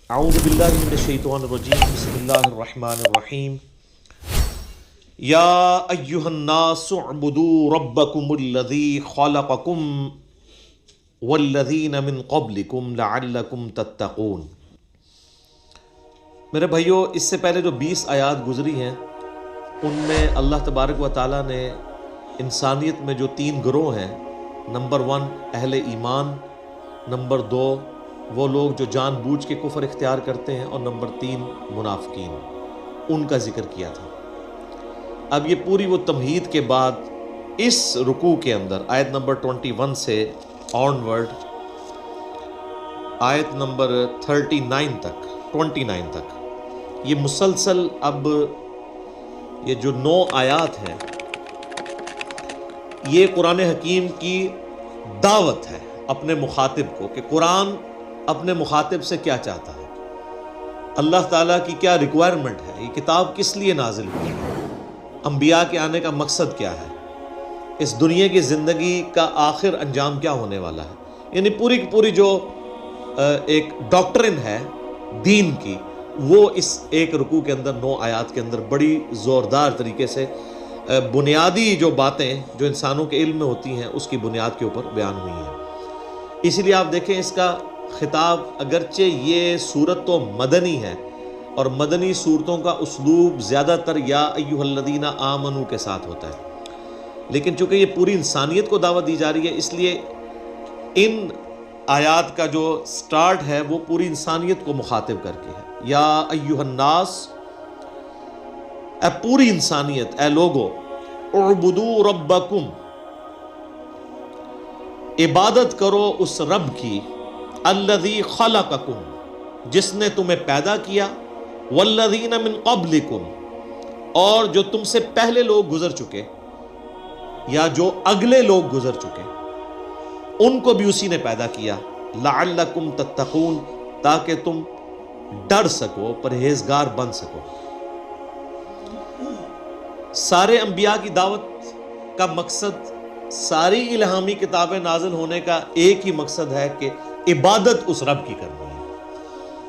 اعوذ باللہ من الشیطان الرجیم بسم اللہ الرحمن الرحیم یا ایہا الناس اعبدوا ربکم الذی خلقکم والذین من قبلکم لعلکم تتقون۔ میرے بھائیو، اس سے پہلے جو 20 آیات گزری ہیں ان میں اللہ تبارک و تعالیٰ نے انسانیت میں جو 3 گروہ ہیں، نمبر 1 اہل ایمان، نمبر 2 وہ لوگ جو جان بوجھ کے کفر اختیار کرتے ہیں، اور نمبر 3 منافقین، ان کا ذکر کیا تھا۔ اب یہ پوری وہ تمہید کے بعد اس رکوع کے اندر آیت نمبر 21 سے آن ورڈ آیت نمبر 29 تک یہ مسلسل اب یہ جو 9 آیات ہیں یہ قرآن حکیم کی دعوت ہے اپنے مخاطب کو، کہ قرآن اپنے مخاطب سے کیا چاہتا ہے، اللہ تعالیٰ کی کیا ریکوائرمنٹ ہے، یہ کتاب کس لیے نازل ہوئی ہے، انبیاء کے آنے کا مقصد کیا ہے، اس دنیا کی زندگی کا آخر انجام کیا ہونے والا ہے۔ یعنی پوری کی پوری جو ایک ڈاکٹرن ہے دین کی، وہ اس ایک رکوع کے اندر 9 آیات کے اندر بڑی زوردار طریقے سے بنیادی جو باتیں جو انسانوں کے علم میں ہوتی ہیں اس کی بنیاد کے اوپر بیان ہوئی ہیں۔ اسی لیے آپ دیکھیں اس کا خطاب، اگرچہ یہ صورت تو مدنی ہے اور مدنی صورتوں کا اسلوب زیادہ تر یا ایھا الذین آمنوا کے ساتھ ہوتا ہے، لیکن چونکہ یہ پوری انسانیت کو دعوت دی جا رہی ہے، اس لیے ان آیات کا جو سٹارٹ ہے وہ پوری انسانیت کو مخاطب کر کے ہے۔ یا ایھا الناس، اے پوری انسانیت، اے لوگو، اعبدوا ربکم، عبادت کرو اس رب کی، الذی خلقکم، جس نے تمہیں پیدا کیا، والذین من قبلکم، اور جو تم سے پہلے لوگ گزر چکے یا جو اگلے لوگ گزر چکے ان کو بھی اسی نے پیدا کیا، لعلکم تتقون، تاکہ تم ڈر سکو، پرہیزگار بن سکو۔ سارے انبیاء کی دعوت کا مقصد، ساری الہامی کتابیں نازل ہونے کا ایک ہی مقصد ہے کہ عبادت اس رب کی کرنی ہے۔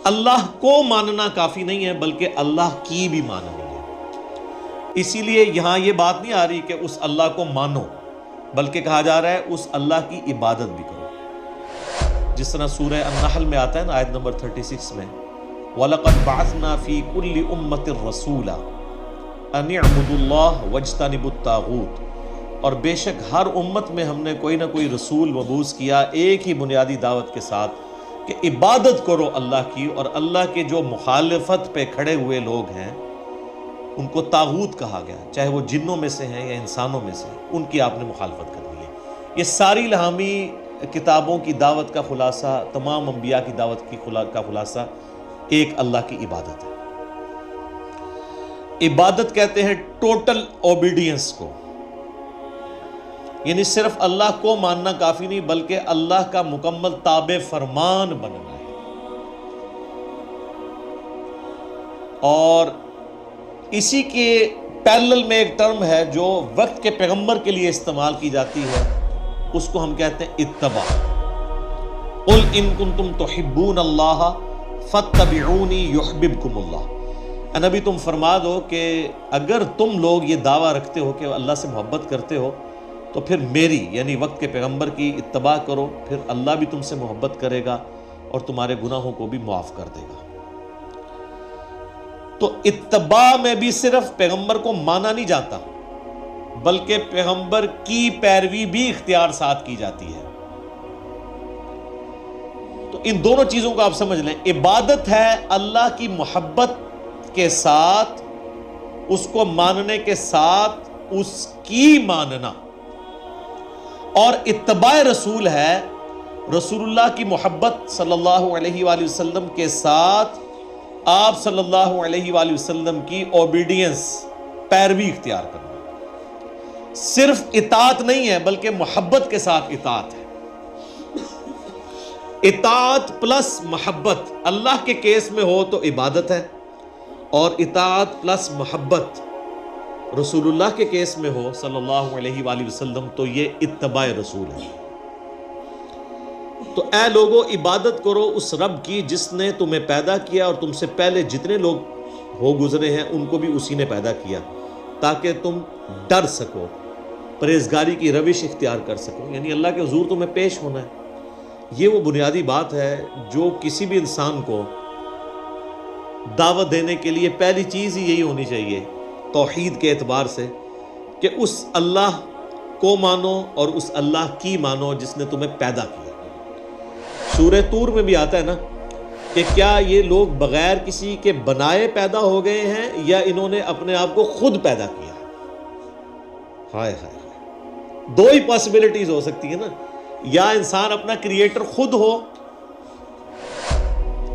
اللہ کو ماننا کافی نہیں ہے بلکہ اللہ کی بھی ماننی ہے۔ اسی لیے یہاں یہ بات نہیں آ رہی کہ اس اللہ کو مانو، بلکہ کہا جا رہا ہے اس اللہ کی عبادت بھی کرو، جس طرح سورہ النحل میں آتا ہے نا آیت نمبر 36 میں، وَلَقَدْ بَعَثْنَا فِي كُلِّ أُمَّةٍ رَسُولًا أَنِ اعْبُدُوا اللَّهَ وَاجْتَنِبُوا الطَّاغُوتَ، اور بے شک ہر امت میں ہم نے کوئی نہ کوئی رسول مبعوث کیا ایک ہی بنیادی دعوت کے ساتھ کہ عبادت کرو اللہ کی، اور اللہ کے جو مخالفت پہ کھڑے ہوئے لوگ ہیں ان کو طاغوت کہا گیا، چاہے وہ جنوں میں سے ہیں یا انسانوں میں سے، ان کی آپ نے مخالفت کرنی ہے۔ یہ ساری الہامی کتابوں کی دعوت کا خلاصہ، تمام انبیاء کی دعوت کا خلاصہ ایک اللہ کی عبادت ہے۔ عبادت کہتے ہیں ٹوٹل اوبیڈینس کو، یعنی صرف اللہ کو ماننا کافی نہیں بلکہ اللہ کا مکمل تابع فرمان بننا ہے۔ اور اسی کے پیرلل میں ایک ٹرم ہے جو وقت کے پیغمبر کے لیے استعمال کی جاتی ہے، اس کو ہم کہتے ہیں اتباع۔ قل ان کنتم تحبون اللہ فاتبعونی یحببکم اللہ، اے نبی تم فرما دو کہ اگر تم لوگ یہ دعویٰ رکھتے ہو کہ اللہ سے محبت کرتے ہو تو پھر میری یعنی وقت کے پیغمبر کی اتباع کرو، پھر اللہ بھی تم سے محبت کرے گا اور تمہارے گناہوں کو بھی معاف کر دے گا۔ تو اتباع میں بھی صرف پیغمبر کو مانا نہیں جاتا بلکہ پیغمبر کی پیروی بھی اختیار ساتھ کی جاتی ہے۔ تو ان دونوں چیزوں کو آپ سمجھ لیں، عبادت ہے اللہ کی محبت کے ساتھ، اس کو ماننے کے ساتھ اس کی ماننا، اور اتباع رسول ہے رسول اللہ کی محبت صلی اللہ علیہ وآلہ وسلم کے ساتھ آپ صلی اللہ علیہ وآلہ وسلم کی اوبیڈینس، پیروی اختیار کرنا۔ صرف اطاعت نہیں ہے بلکہ محبت کے ساتھ اطاعت ہے۔ اطاعت پلس محبت اللہ کے کیس میں ہو تو عبادت ہے، اور اطاعت پلس محبت رسول اللہ کے کیس میں ہو صلی اللہ علیہ وآلہ وسلم تو یہ اتباع رسول ہے۔ تو اے لوگو عبادت کرو اس رب کی جس نے تمہیں پیدا کیا اور تم سے پہلے جتنے لوگ ہو گزرے ہیں ان کو بھی اسی نے پیدا کیا، تاکہ تم ڈر سکو، پرہیزگاری کی روش اختیار کر سکو، یعنی اللہ کے حضور تمہیں پیش ہونا ہے۔ یہ وہ بنیادی بات ہے جو کسی بھی انسان کو دعوت دینے کے لیے پہلی چیز ہی یہی ہونی چاہیے توحید کے اعتبار سے، کہ اس اللہ کو مانو اور اس اللہ کی مانو جس نے تمہیں پیدا کیا۔ سورہ طور میں بھی آتا ہے نا کہ کیا یہ لوگ بغیر کسی کے بنائے پیدا ہو گئے ہیں یا انہوں نے اپنے آپ کو خود پیدا کیا؟ ہائے ہائے، دو ہی پاسبلٹیز ہو سکتی ہیں نا، یا انسان اپنا کریٹر خود ہو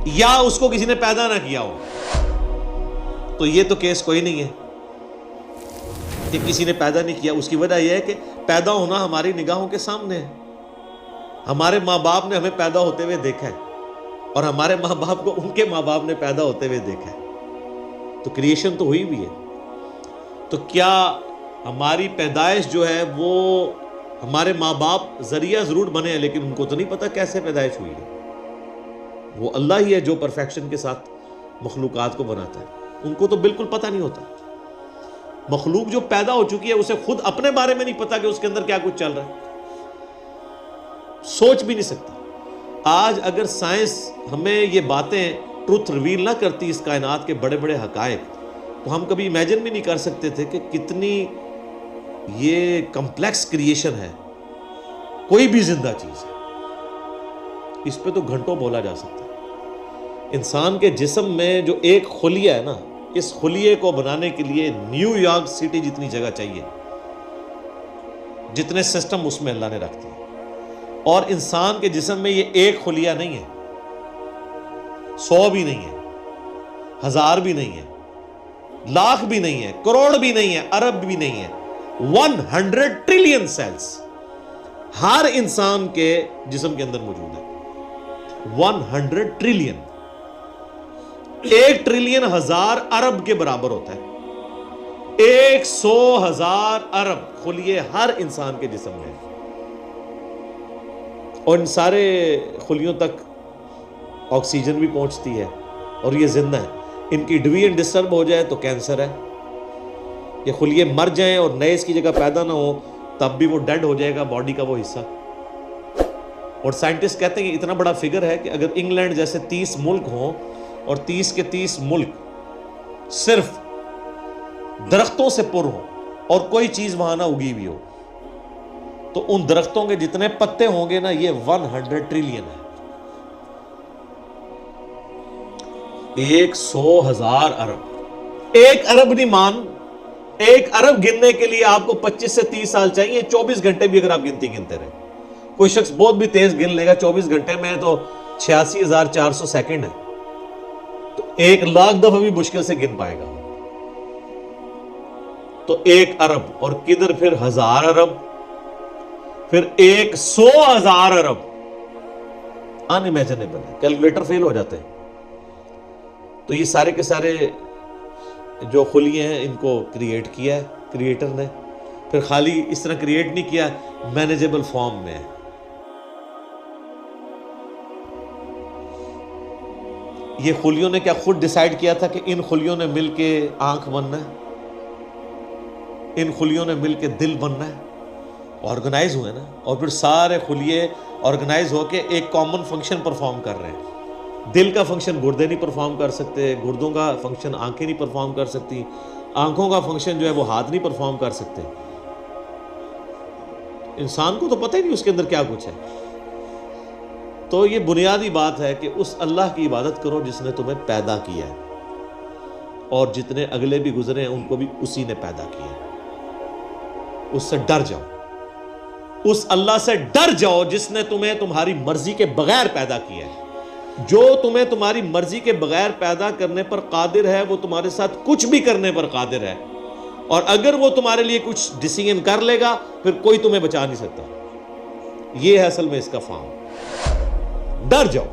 یا اس کو کسی نے پیدا نہ کیا ہو۔ تو یہ تو کیس کوئی نہیں ہے کہ کسی نے پیدا نہیں کیا۔ اس کی وجہ یہ ہے کہ پیدا ہونا ہماری نگاہوں کے سامنے ہے۔ ہمارے ماں باپ نے ہمیں پیدا ہوتے ہوئے دیکھا ہے اور ہمارے ماں باپ کو ان کے ماں باپ نے پیدا ہوتے ہوئے دیکھا ہے، تو کریشن تو ہوئی بھی ہے۔ تو کیا ہماری پیدائش جو ہے وہ ہمارے ماں باپ ذریعہ ضرور بنے ہیں، لیکن ان کو تو نہیں پتا کیسے پیدائش ہوئی ہے۔ وہ اللہ ہی ہے جو پرفیکشن کے ساتھ مخلوقات کو بناتا ہے، ان کو تو بالکل پتہ نہیں ہوتا۔ مخلوق جو پیدا ہو چکی ہے اسے خود اپنے بارے میں نہیں پتا کہ اس کے اندر کیا کچھ چل رہا ہے، سوچ بھی نہیں سکتا۔ آج اگر سائنس ہمیں یہ باتیں ٹروتھ ریویل نہ کرتی، اس کائنات کے بڑے بڑے حقائق، تو ہم کبھی امیجن بھی نہیں کر سکتے تھے کہ کتنی یہ کمپلیکس کریشن ہے، کوئی بھی زندہ چیز ہے۔ اس پہ تو گھنٹوں بولا جا سکتا ہے۔ انسان کے جسم میں جو ایک خلیہ ہے نا، اس خلیے کو بنانے کے لیے نیو یارک سٹی جتنی جگہ چاہیے، جتنے سسٹم اس میں اللہ نے رکھ دیے، اور انسان کے جسم میں یہ ایک خلیہ نہیں ہے، 100 بھی نہیں ہے، 1000 بھی نہیں ہے، لاکھ بھی نہیں ہے، کروڑ بھی نہیں ہے، ارب بھی نہیں ہے، 100 ٹریلین سیلز ہر انسان کے جسم کے اندر موجود ہے۔ 100 ٹریلین، 1 ٹریلین 1000 ارب کے برابر ہوتا ہے۔ 100,000 ارب خلیے ہر انسان کے جسم میں، اور ان سارے خلیوں تک آکسیجن بھی پہنچتی ہے اور یہ زندہ ہے۔ ان کی ڈویژن ڈسٹرب ہو جائے تو کینسر ہے، یہ خلیے مر جائیں اور نئے اس کی جگہ پیدا نہ ہو تب بھی وہ ڈیڈ ہو جائے گا باڈی کا وہ حصہ۔ اور سائنٹسٹ کہتے ہیں کہ اتنا بڑا فگر ہے کہ اگر انگلینڈ جیسے 30 ملک ہوں اور 30 کے 30 ملک صرف درختوں سے پر ہوں اور کوئی چیز وہاں نہ اگی ہوئی ہو، تو ان درختوں کے جتنے پتے ہوں گے نا، یہ 100 ٹریلین ہے۔ 100,000 ارب، 1 ارب نہیں مان، 1 ارب گننے کے لیے آپ کو 25 سے 30 سال چاہیے، 24 گھنٹے بھی اگر آپ گنتے رہے۔ کوئی شخص بہت بھی تیز گن لے گا 24 گھنٹے میں تو 86,400 سیکنڈ ہے، تو 1,00,000 دفعہ بھی مشکل سے گن پائے گا۔ تو 1 ارب، اور کدھر پھر 1000 ارب، پھر 100,000 ارب، ان امیجنیبل ہے، کیلکولیٹر فیل ہو جاتے ہیں۔ تو یہ سارے کے سارے جو خلیے ہیں ان کو کریٹ کیا ہے کریٹر نے، پھر خالی اس طرح کریٹ نہیں کیا، مینیجیبل فارم میں ہے۔ یہ خلیوں نے کیا خود ڈیسائیڈ کیا تھا کہ ان خلیوں نے مل کے آنکھ بننا ہے، ان خلیوں نے مل کے دل بننا ہے؟ آرگنائز ہوئے نا، اور پھر سارے خلیے آرگنائز ہو کے ایک کامن فنکشن پرفارم کر رہے ہیں۔ دل کا فنکشن گردے نہیں پرفارم کر سکتے، گردوں کا فنکشن آنکھیں نہیں پرفارم کر سکتی، آنکھوں کا فنکشن جو ہے وہ ہاتھ نہیں پرفارم کر سکتے۔ انسان کو تو پتہ ہی نہیں اس کے اندر کیا کچھ ہے۔ تو یہ بنیادی بات ہے کہ اس اللہ کی عبادت کرو جس نے تمہیں پیدا کیا ہے، اور جتنے اگلے بھی گزرے ہیں ان کو بھی اسی نے پیدا کیا ہے۔ اس سے ڈر جاؤ، اس اللہ سے ڈر جاؤ جس نے تمہیں تمہاری مرضی کے بغیر پیدا کیا ہے۔ جو تمہیں تمہاری مرضی کے بغیر پیدا کرنے پر قادر ہے وہ تمہارے ساتھ کچھ بھی کرنے پر قادر ہے، اور اگر وہ تمہارے لیے کچھ ڈیسیژن کر لے گا پھر کوئی تمہیں بچا نہیں سکتا۔ یہ ہے اصل میں اس کا فارم۔ ڈر جاؤ۔